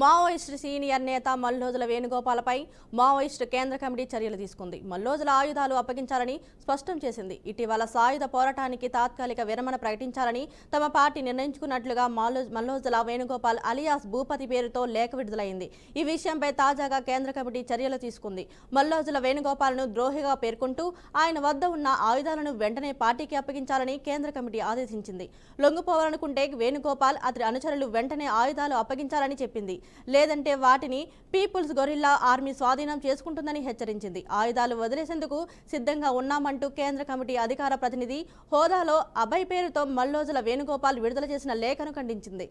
Maoist senior నేత Mallojula వేణుగోపాలపై Maoist కేంద్ర committee చర్యలు తీసుకుంది. మల్లోజుల ఆయుధాలు అప్పగించాలని స్పష్టం చేసింది. ఇటీవల సాయుధ పోరాటానికి తాత్కాలిక విరమణ ప్రకటించాలని తమ పార్టీ నిర్ణయించుకున్నట్లుగా మల్లోజుల వేణుగోపాల్ అలియాస్ భూపతి పేరుతో లేఖ విడుదలైంది. ఈ విషయంపై తాజాగా కేంద్ర కమిటీ చర్యలు తీసుకుంది. మల్లోజుల వేణుగోపాల్ను ద్రోహిగా పేర్కొంటూ ఆయన వద్ద ఉన్న ఆయుధాలను వెంటనే పార్టీకి అప్పగించాలని కేంద్ర కమిటీ ఆదేశించింది. లొంగిపోవాలనుకుంటే వేణుగోపాల్ అతడి అనుచరులు వెంటనే ఆయుధాలు అప్పగించాలని చెప్పింది. లేదంటే వాటిని పీపుల్స్ గొరిల్లా ఆర్మీ స్వాధీనం చేసుకుంటుందని హెచ్చరించింది. ఆయుధాలు వదిలేసేందుకు సిద్ధంగా ఉన్నామంటూ కేంద్ర కమిటీ అధికార ప్రతినిధి హోదాలో అభయ్ పేరుతో మల్లోజుల వేణుగోపాల్ విడుదల చేసిన లేఖను ఖండించింది.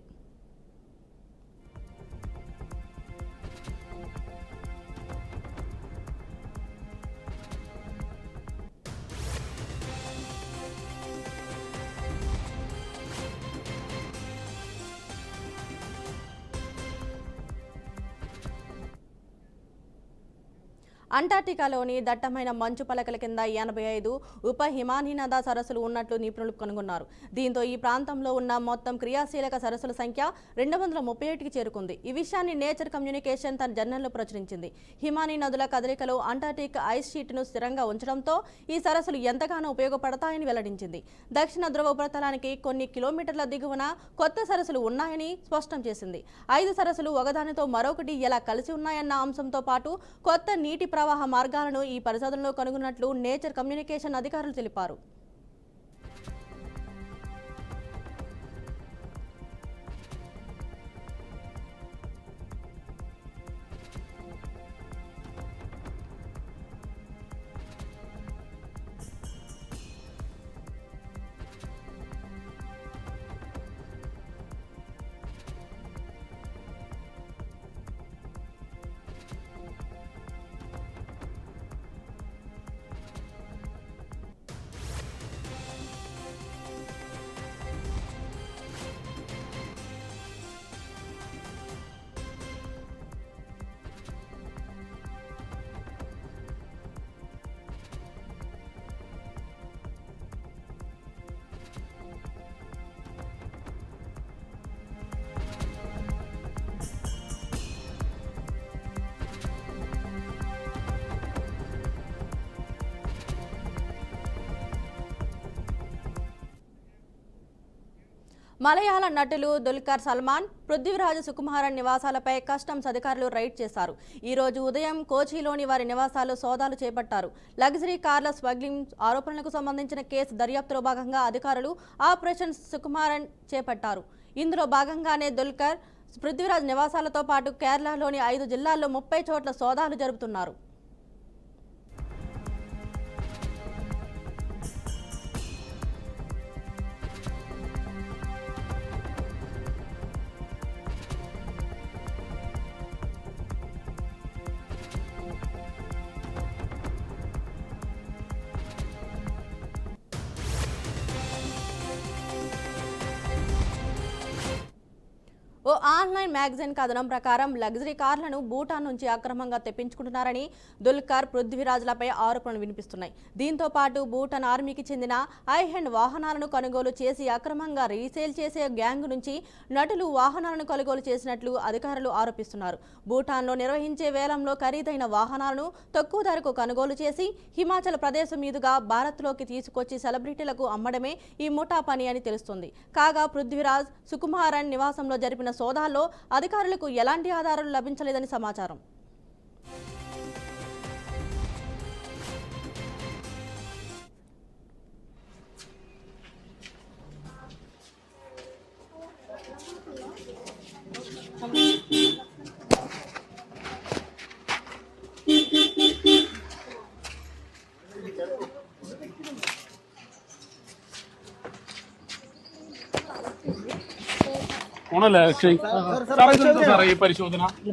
అంటార్టికాలోని దట్టమైన మంచు పలకల కింద 85 ఉప హిమానీనద సరస్సులు ఉన్నట్లు నిపుణులు కనుగొన్నారు. దీంతో ఈ ప్రాంతంలో ఉన్న మొత్తం క్రియాశీలక సరస్సుల సంఖ్య 231కి చేరుకుంది. ఈ విషయాన్ని నేచర్ కమ్యూనికేషన్ తన జర్నల్లో ప్రచురించింది. హిమానీ నదుల కదలికలో అంటార్టిక్ ఐస్ షీట్ను స్థిరంగా ఉంచడంతో ఈ సరస్సులు ఎంతగానో ఉపయోగపడతాయని వెల్లడించింది. దక్షిణ ధ్రువ ఉపరితలానికి కొన్ని కిలోమీటర్ల దిగువన కొత్త సరస్సులు ఉన్నాయని స్పష్టం చేసింది. 5 సరస్సులు ఒకదానితో మరొకటి ఎలా కలిసి ఉన్నాయన్న అంశంతో పాటు కొత్త నీటి ప్రవాహ మార్గాలను ఈ పరిశోధనలో కనుగొన్నట్లు నేచర్ కమ్యూనికేషన్ అధికారులు తెలిపారు. మలయాళ నటులు దుల్కర్ సల్మాన్, పృథ్వీరాజ్ సుకుమారన్ నివాసాలపై కస్టమ్స్ అధికారులు రైడ్ చేశారు. ఈ రోజు ఉదయం కోచిలోని వారి నివాసాలు సోదాలు చేపట్టారు. లగ్జరీ కార్ల స్మగ్లింగ్ ఆరోపణలకు సంబంధించిన కేసు దర్యాప్తులో భాగంగా అధికారులు ఆపరేషన్ సుకుమారన్ చేపట్టారు. ఇందులో భాగంగానే దుల్కర్, పృథ్వీరాజ్ నివాసాలతో పాటు కేరళలోని 5 జిల్లాల్లో 30 చోట్ల సోదాలు జరుపుతున్నారు. ఓ ఆన్లైన్ మ్యాగజైన్ కథనం ప్రకారం లగ్జరీ కార్లను భూటాన్ నుంచి అక్రమంగా తెప్పించుకుంటున్నారని దుల్కర్, పృథ్వీరాజ్లపై ఆరోపణలు వినిపిస్తున్నాయి. దీంతో పాటు భూటాన్ ఆర్మీకి చెందిన ఐహెండ్ వాహనాలను కొనుగోలు చేసి అక్రమంగా రీసేల్ చేసే గ్యాంగ్ నుంచి నటులు వాహనాలను కొనుగోలు చేసినట్లు అధికారులు ఆరోపిస్తున్నారు. భూటాన్లో నిర్వహించే వేలంలో ఖరీదైన వాహనాలను తక్కువ ధరకు కొనుగోలు చేసి హిమాచల్ ప్రదేశ్ మీదుగా భారత్లోకి తీసుకొచ్చి సెలబ్రిటీలకు అమ్మడమే ఈ ముఠా పని అని తెలుస్తుంది. కాగా పృథ్వీరాజ్ సుకుమారన్ నివాసంలో జరిపిన సోదాల్లో అధికారులకు ఎలాంటి ఆధారాలు లభించలేదని సమాచారం.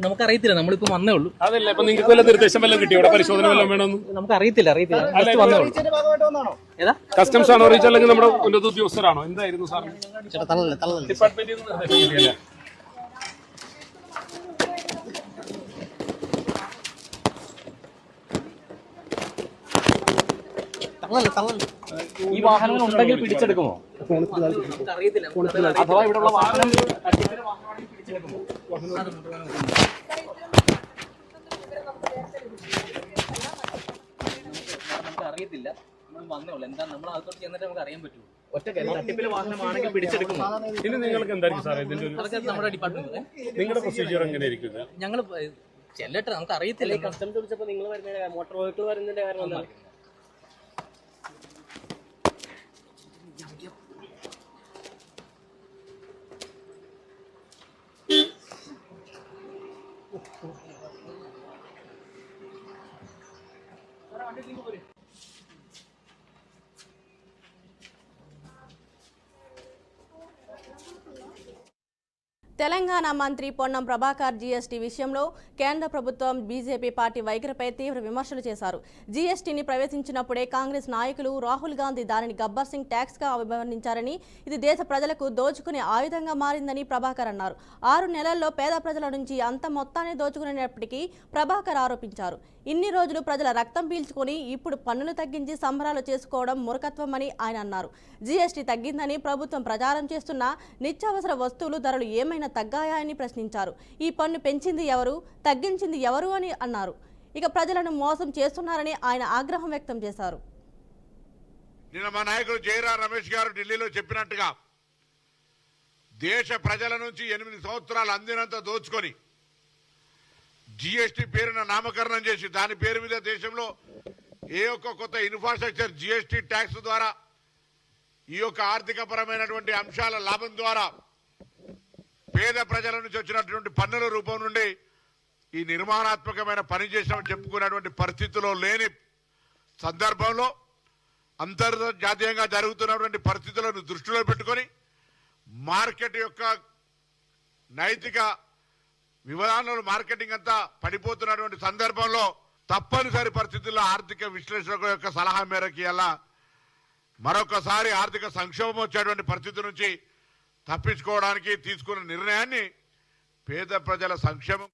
നമുക്ക് അറിയത്തില്ല, നമ്മളിപ്പോ വന്നേ ഉള്ളൂ. അതല്ല, ഇപ്പൊ നിങ്ങൾക്ക് വല്ല നിർദ്ദേശം വല്ലതും കിട്ടി ഇവിടെ പരിശോധന വല്ലതും വേണമെന്ന്? നമുക്ക് അറിയത്തില്ല. ഏതാ കസ്റ്റംസ് ആണോ അറിയിച്ച, അല്ലെങ്കിൽ നമ്മുടെ ഉന്നത ഉദ്യോഗസ്ഥരാണോ? എന്തായിരുന്നു സാറിന് ഡിപ്പാർട്ട്മെന്റിൽ നിന്ന് നിർദ്ദേശം കിട്ടിയല്ലേ? ഈ വാഹനങ്ങൾ ഉണ്ടെങ്കിൽ പിടിച്ചെടുക്കുമോ? അഥവാ ഇവിടെ വാഹനം നമുക്ക് അറിയത്തില്ല, നമ്മൾ വന്നേ ഉള്ളൂ. എന്താ നമ്മൾ അകത്തോട്ട് ചെന്നിട്ട് നമുക്ക് അറിയാൻ പറ്റുള്ളൂ. തട്ടിപ്പിലെ വാഹനമാണെങ്കിൽ പിടിച്ചെടുക്കും. ഇനി നിങ്ങൾക്ക് എന്തായിരിക്കും സാറേ ഇതിന്റെ ഒരു അതൊക്കെ നമ്മുടെ ഡിപ്പാർട്ട്മെന്റ്, നിങ്ങളുടെ പ്രൊസീജിയർ എങ്ങനെയായിരിക്കും ഇത്? ഞങ്ങൾ ചെല്ലട്ടെ, നമുക്ക് അറിയത്തില്ല. കസ്റ്റംസ് വിളിച്ചപ്പോൾ നിങ്ങൾ വരുന്നതിന്റെ മോട്ടോർ വെഹിക്കിൾ വരുന്നതിന്റെ കാര്യം എന്താണ്? తెలంగాణ మంత్రి పొన్నం ప్రభాకర్ జీఎస్టీ విషయంలో కేంద్ర ప్రభుత్వం బీజేపీ పార్టీ వైఖరిపై తీవ్ర విమర్శలు చేశారు. జీఎస్టీని ప్రవేశించినప్పుడే కాంగ్రెస్ నాయకులు రాహుల్ గాంధీ దానిని గబ్బర్ సింగ్ ట్యాక్స్గా అభివర్ణించారని, ఇది దేశ ప్రజలకు దోచుకునే ఆయుధంగా మారిందని ప్రభాకర్ అన్నారు. 6 నెలల్లో పేద ప్రజల నుంచి అంత మొత్తాన్ని దోచుకునేటప్పటికీ ప్రభాకర్ ఆరోపించారు. ఇన్ని రోజులు ప్రజల రక్తం పీల్చుకొని ఇప్పుడు పన్నులు తగ్గించి సంబరాలు చేసుకోవడం మూర్ఖత్వమని ఆయన అన్నారు. జీఎస్టీ తగ్గిందని ప్రభుత్వం ప్రచారం చేస్తున్న నిత్యావసర వస్తువులు ధరలు ఏమైనా తగ్గాయని ప్రశ్నించారు. ఈ పన్ను పెంచింది ఎవరు, తగ్గించింది ఎవరు అని అన్నారు. ఇక ప్రజలను మోసం చేస్తున్నారని ఆయన ఆగ్రహం వ్యక్తం చేశారు. నిన్న మా నాయకుడు జయరాం రమేష్ గారు ఢిల్లీలో చెప్పినట్టుగా దేశ ప్రజల నుంచి 8 సంవత్సరాలు అందినంత దోచుకొని జీఎస్టీ పేరున నామకరణం చేసి దాని పేరు మీద దేశంలో ఏ ఒక్క కొత్త ఇన్ఫ్రాస్ట్రక్చర్ జీఎస్టీ ట్యాక్స్ ద్వారా ఈ యొక్క ఆర్థిక పరమైనటువంటి అంశాల లాభం ద్వారా పేద ప్రజల నుంచి వచ్చినటువంటి పన్నుల రూపం నుండి ఈ నిర్మాణాత్మకమైన పని చేసినామని చెప్పుకునేటువంటి పరిస్థితిలో లేని సందర్భంలో అంతర్జాతీయంగా జరుగుతున్నటువంటి పరిస్థితులను దృష్టిలో పెట్టుకొని మార్కెట్ యొక్క నైతిక విధానంలో మార్కెటింగ్ అంతా పడిపోతున్నటువంటి సందర్భంలో తప్పనిసరి పరిస్థితుల్లో ఆర్థిక విశ్లేషకుల యొక్క సలహా మేరకు ఇలా మరొకసారి ఆర్థిక సంక్షోభం వచ్చేటువంటి పరిస్థితి నుంచి తప్పించుకోవడానికి తీసుకున్న నిర్ణయాన్ని పేద ప్రజల సంక్షేమం